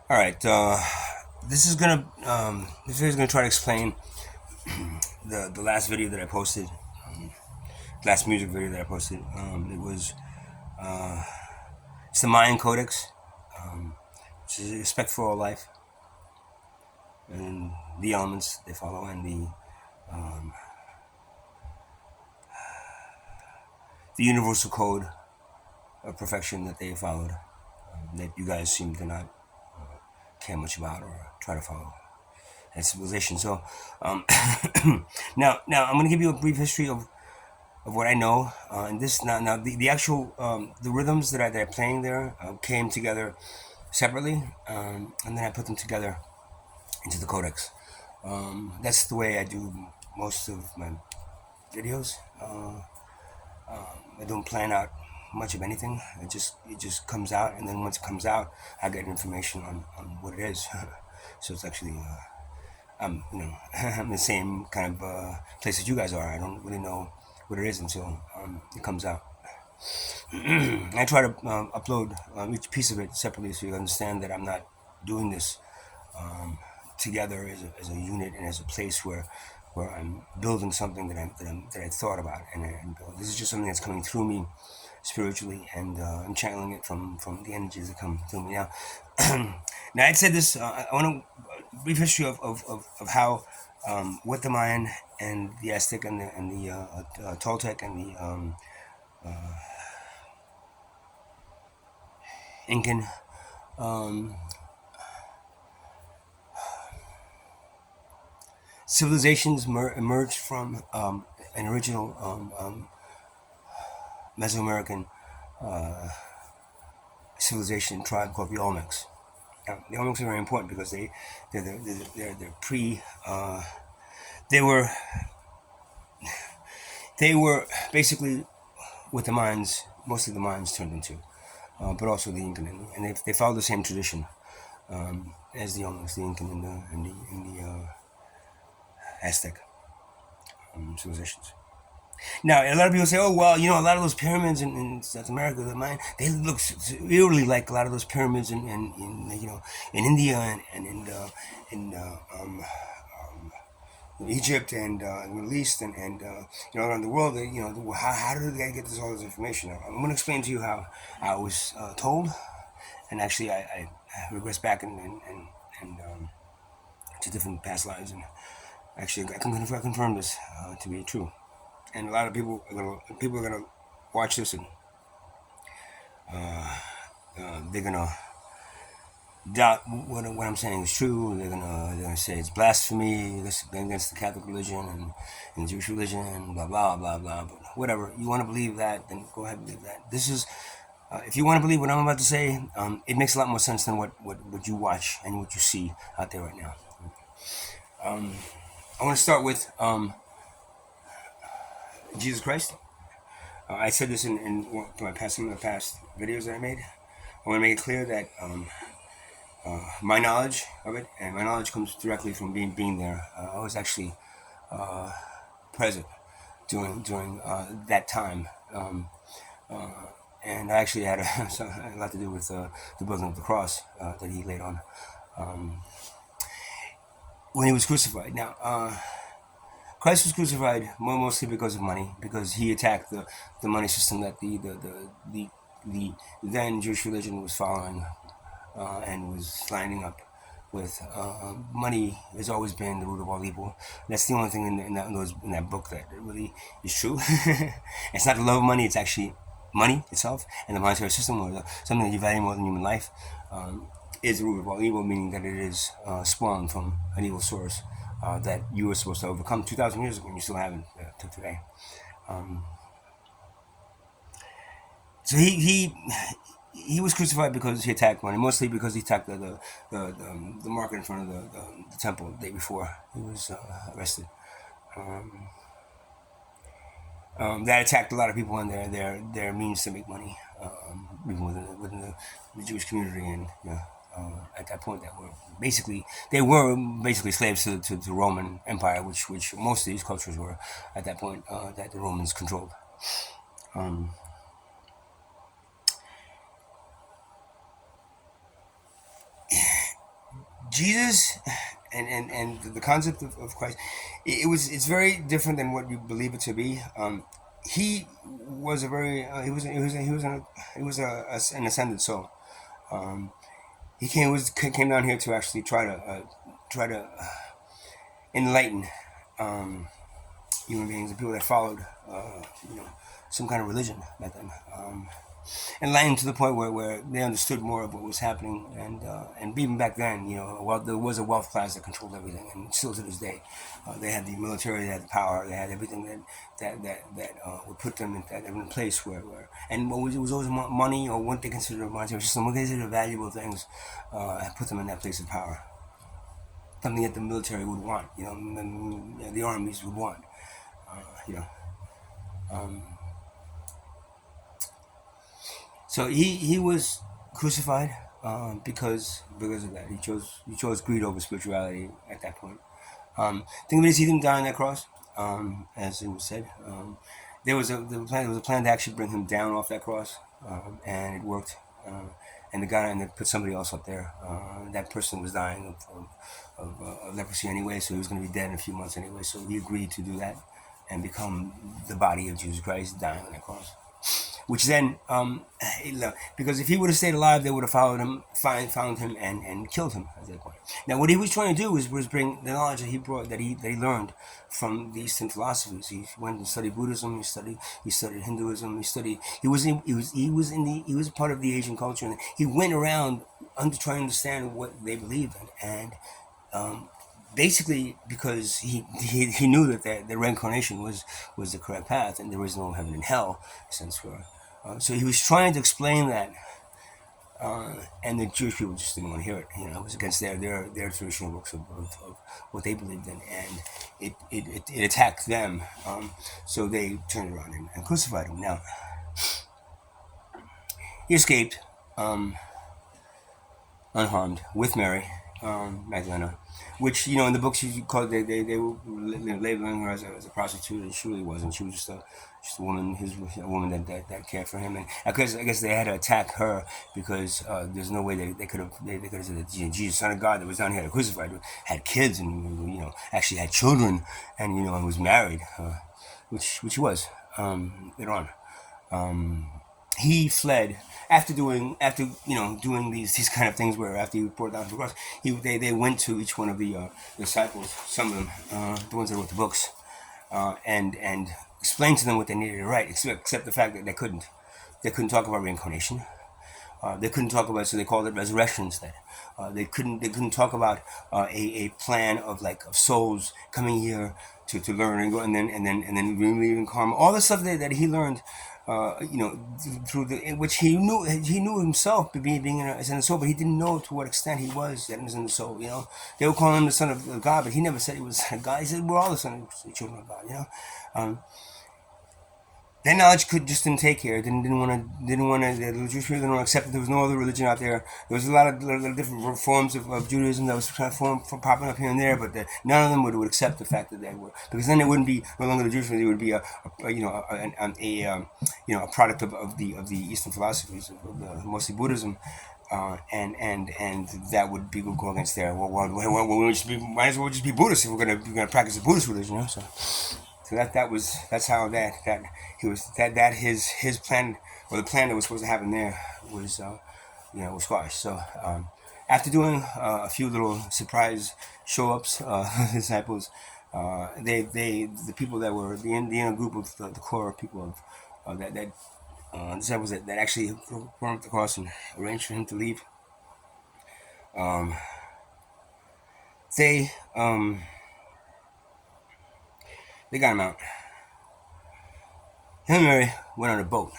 All right. This video is gonna try to explain the last video that I posted, last music video that I posted. It's the Mayan Codex, which is respect for all life and the elements they follow and the universal code of perfection that they followed, that you guys seem to not care much about or try to follow as civilization. So, um, now I'm going to give you a brief history of what I know. And this now the actual the rhythms that I'm playing there came together separately, and then I put them together into the codex. That's the way I do most of my videos. I don't plan out much of anything. It just comes out, and then once it comes out, I get information on what it is. So it's actually I'm in the same kind of place that you guys are. I don't really know what it is until it comes out. I try to upload each piece of it separately so you understand that I'm not doing this together as a unit and as a place where I'm building something that I thought about and build. This is just something that's coming through me spiritually, and I'm channeling it from the energies that come through me now. Now, I said this. I want to brief history of how what the Mayan and the Aztec and the Toltec and the Incan civilizations emerged from an original Mesoamerican civilization tribe called the Olmecs. Now, the Olmecs are very important because they're pre they were they were basically what the Mayans, most of the Mayans turned into, but also the Incan, and they follow the same tradition as the Olmecs, the Incan and the Aztec civilizations. Now, a lot of people say, "Oh, well, a lot of those pyramids in South America, the Mayan, they look eerily like a lot of those pyramids in India and in Egypt and the Middle East and around the world. How do they get all this information? I'm going to explain to you how I was told, and actually I regress back and to different past lives, and actually I can confirm this to be true. And a lot of people are gonna watch this, and they're gonna doubt what I'm saying is true. They're gonna say it's blasphemy against the Catholic religion and the Jewish religion and blah blah blah blah. But whatever you want to believe that, then go ahead and believe that. This is if you want to believe what I'm about to say, it makes a lot more sense than what you watch and what you see out there right now. I want to start with Jesus Christ. I said this in some of the past videos that I made. I want to make it clear that my knowledge of it and my knowledge comes directly from being there. I was actually present during that time, and I actually had a lot to do with the building of the cross that he laid on when he was crucified. Now, Christ was crucified mostly because of money, because he attacked the money system that the then Jewish religion was following and was lining up with. Money has always been the root of all evil. That's the only thing in that book that really is true. It's not the love of money; it's actually money itself and the monetary system, or something that you value more than human life, is the root of all evil, meaning that it is spawned from an evil source that you were supposed to overcome 2,000 years ago, and you still haven't to today. So he was crucified because he attacked money, mostly because he attacked the market in front of the temple the day before he was arrested. That attacked a lot of people and their means to make money, even within the Jewish community, and at that point they were basically slaves to the Roman Empire, which most of these cultures were at that point that the Romans controlled. Jesus and the concept of Christ, it's very different than what you believe it to be. He was a very he was an ascended soul. Um, he came down here to actually try to enlighten um, human beings and people that followed you know some kind of religion back then. Enlightened to the point where they understood more of what was happening, and even back then, well, there was a wealth class that controlled everything, and still to this day, they had the military, they had the power, they had everything that would put them in a place and it was always money or what they considered money, it was just what they considered valuable things, and put them in that place of power. Something that the military would want, the armies would want, you know. Um, So he was crucified because of that. He chose greed over spirituality at that point. Thing of it is, he didn't die on that cross, as it was said. There was a plan to actually bring him down off that cross, and it worked. And the guy and they put somebody else up there. That person was dying of leprosy anyway, so he was going to be dead in a few months anyway. So he agreed to do that and become the body of Jesus Christ dying on that cross. Which then, because if he would have stayed alive, they would have followed him, found him, and killed him at that point. Now, what he was trying to do was bring the knowledge that he brought, that he learned from the Eastern philosophies. He went and studied Buddhism. He studied Hinduism. He was part of the Asian culture, and he went around trying to understand what they believed in, and basically because he knew that the reincarnation was the correct path, and there was no heaven and hell, since we're so he was trying to explain that, and the Jewish people just didn't want to hear it. It was against their traditional books of what they believed in, and it attacked them. So they turned around and crucified him. Now he escaped unharmed with Mary Magdalena, which in the books you call they were labeling her as a prostitute, and she really wasn't. She was just a woman, a woman that cared for him, and I guess they had to attack her because there's no way they could have said that Jesus, Son of God, that was down here to crucified, had kids and actually had children, and was married, which he was later on. He fled after doing these kind of things, where after he brought down the cross, they went to each one of the disciples, some of them, the ones that wrote the books, and explained to them what they needed to write, except the fact that they couldn't talk about reincarnation. They couldn't talk about, so they called it resurrection instead. They couldn't talk about a plan of souls coming here to learn and go and then leaving karma. All the stuff that he learned, through which he knew himself being as in the soul, but he didn't know to what extent he was that was in the soul. They were calling him the son of God, but he never said he was the son of God. He said we're all the children of God. That knowledge didn't take here. Didn't want to. The Jewish people didn't want to accept that there was no other religion out there. There was a lot of different forms of Judaism that was popping up here and there, but none of them would accept the fact that they were, because then it wouldn't be no longer the Jewish religion. It would be a product of the Eastern philosophies, of mostly Buddhism. And that would go against their might as well just be Buddhist if we're gonna practice the Buddhist religion. So that's how his plan, or the plan that was supposed to happen there, was was squashed. So after doing a few little surprise show ups, disciples, the people that were the inner group of the core people of that disciples that actually formed the cross and arranged for him to leave. They got him out. Him and Mary went on a boat,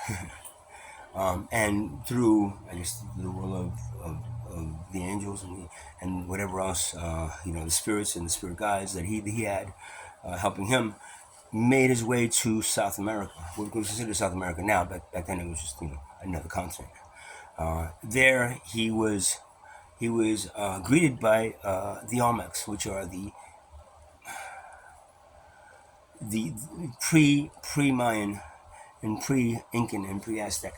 and through, I guess, the will of the angels and whatever else, the spirits and the spirit guides that he had helping him, made his way to South America. What we consider South America now, but back then it was just another continent. There he was greeted by the Olmecs, which are the pre-Mayan and pre-Incan and pre-Aztec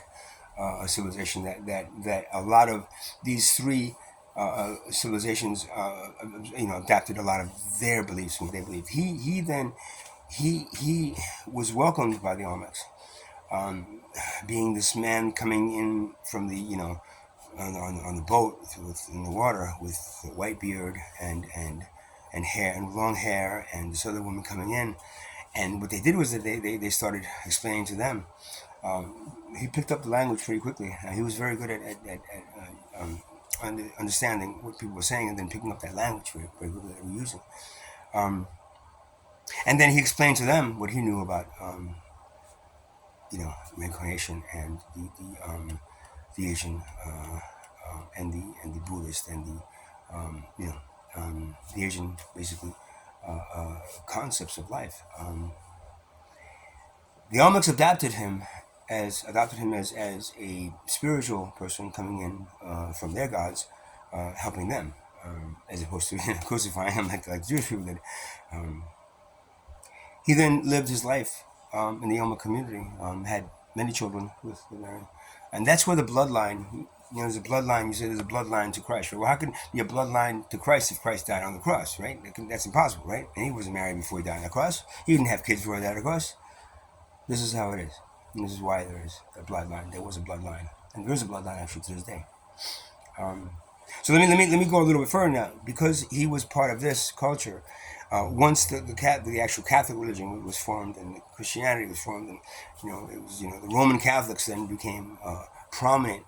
civilization that a lot of these three civilizations, adapted a lot of their beliefs and what they believed. He was welcomed by the Olmecs, being this man coming in from the on the boat in the water with a white beard and hair and long hair, and this other woman coming in. And what they did was that they started explaining to them. He picked up the language pretty quickly. He was very good at understanding what people were saying and then picking up that language very, very quickly that we're using. And then he explained to them what he knew about, reincarnation and the Asian and the Buddhist and the Asian basically concepts of life. The Olmecs adopted him as a spiritual person coming in from their gods, helping them, as opposed to crucifying him like Jewish people did. He then lived his life in the Olmec community, had many children with Mary, and that's where the bloodline. There's a bloodline. You say there's a bloodline to Christ, right? Well, how can be a bloodline to Christ if Christ died on the cross, right? That's impossible, right? And he wasn't married before he died on the cross. He didn't have kids before he died on the cross. This is how it is. And this is why there is a bloodline. There was a bloodline, and there is a bloodline actually to this day. So let me go a little bit further now, because he was part of this culture. Once the actual Catholic religion was formed and Christianity was formed, and the Roman Catholics then became prominent,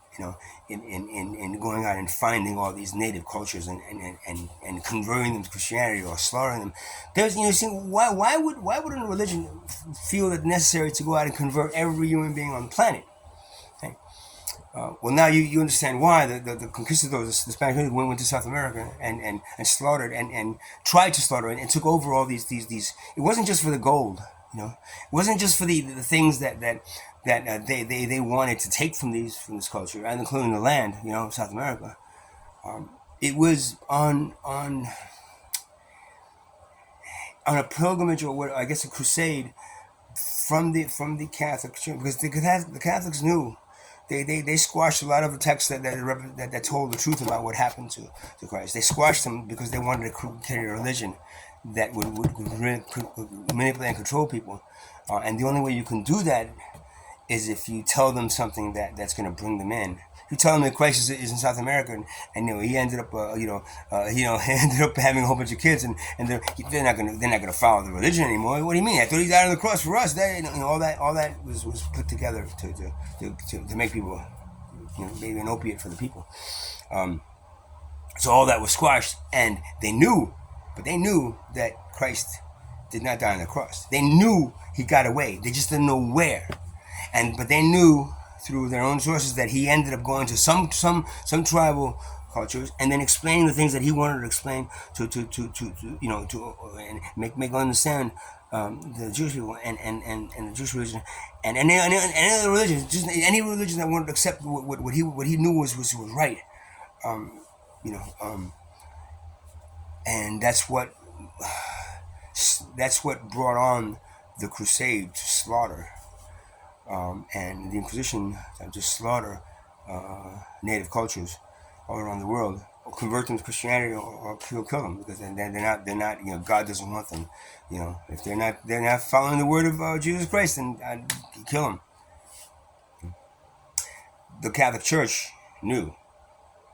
in going out and finding all these native cultures and converting them to Christianity or slaughtering them. There's why would a religion feel it necessary to go out and convert every human being on the planet? Okay. Well, now you understand why the conquistadors, the Spanish, went to South America and slaughtered and tried to slaughter and took over all these. It wasn't just for the gold, it wasn't just for the things that they wanted to take from this culture, and including the land, South America. It was on a pilgrimage, or what I guess a crusade from the Catholic Church, because the Catholics knew. They squashed a lot of the texts that told the truth about what happened to Christ. They squashed them because they wanted to carry a religion that would manipulate and control people. And the only way you can do that is if you tell them something that's going to bring them in. If you tell them that Christ is in South America, and he ended up he ended up having a whole bunch of kids, and they're not gonna follow the religion anymore. What do you mean? I thought he died on the cross for us. All that was put together to make people, maybe an opiate for the people. So all that was squashed, and they knew that Christ did not die on the cross. They knew he got away. They just didn't know where. But they knew through their own sources that he ended up going to some tribal cultures and then explaining the things that he wanted to explain to and make understand the Jewish people and the Jewish religion and any other religion, just any religion that wanted to accept what he knew was right. And that's what brought on the crusade to slaughter. And the Inquisition just slaughter native cultures all around the world, or convert them to Christianity, or kill them, because they're not. God doesn't want them. If they're not following the word of Jesus Christ, then kill them. The Catholic Church knew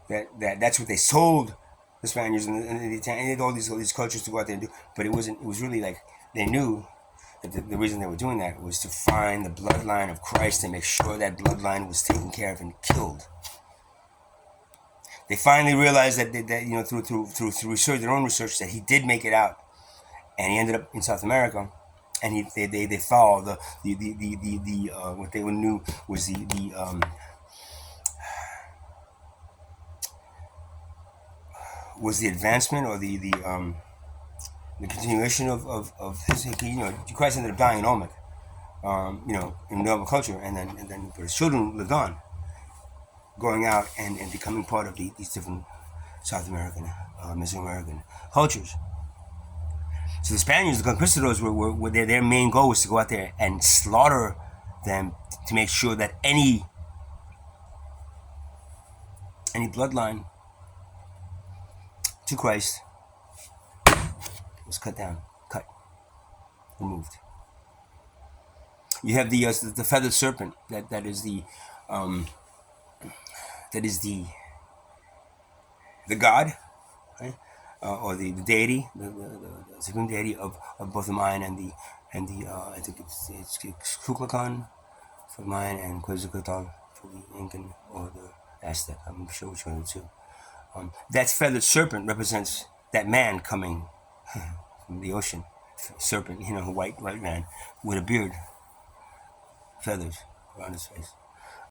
that's what they sold the Spaniards and the Italians and all these cultures to go out there and do. But it wasn't. It was really like they knew. The reason they were doing that was to find the bloodline of Christ and make sure that bloodline was taken care of and killed. They finally realized that through research, their own research, that he did make it out, and he ended up in South America, and they followed the what they knew was the advancement or the continuation of his. Christ ended up dying in Olmec, in noble culture, and then his children lived on, going out and becoming part of these different South American, Mesoamerican cultures. So the Spaniards, the conquistadors, were their main goal was to go out there and slaughter them to make sure that any bloodline to Christ was cut down, cut, removed. You have the feathered serpent um, that is the god, right? Or the deity, the supreme deity of both the Mayan and the I think it's Kukulkan for the Mayan and Quetzalcoatl for the Incan or the Aztec. I'm sure which one of the two. That feathered serpent represents that man coming from the ocean. Serpent, white man with a beard, feathers around his face.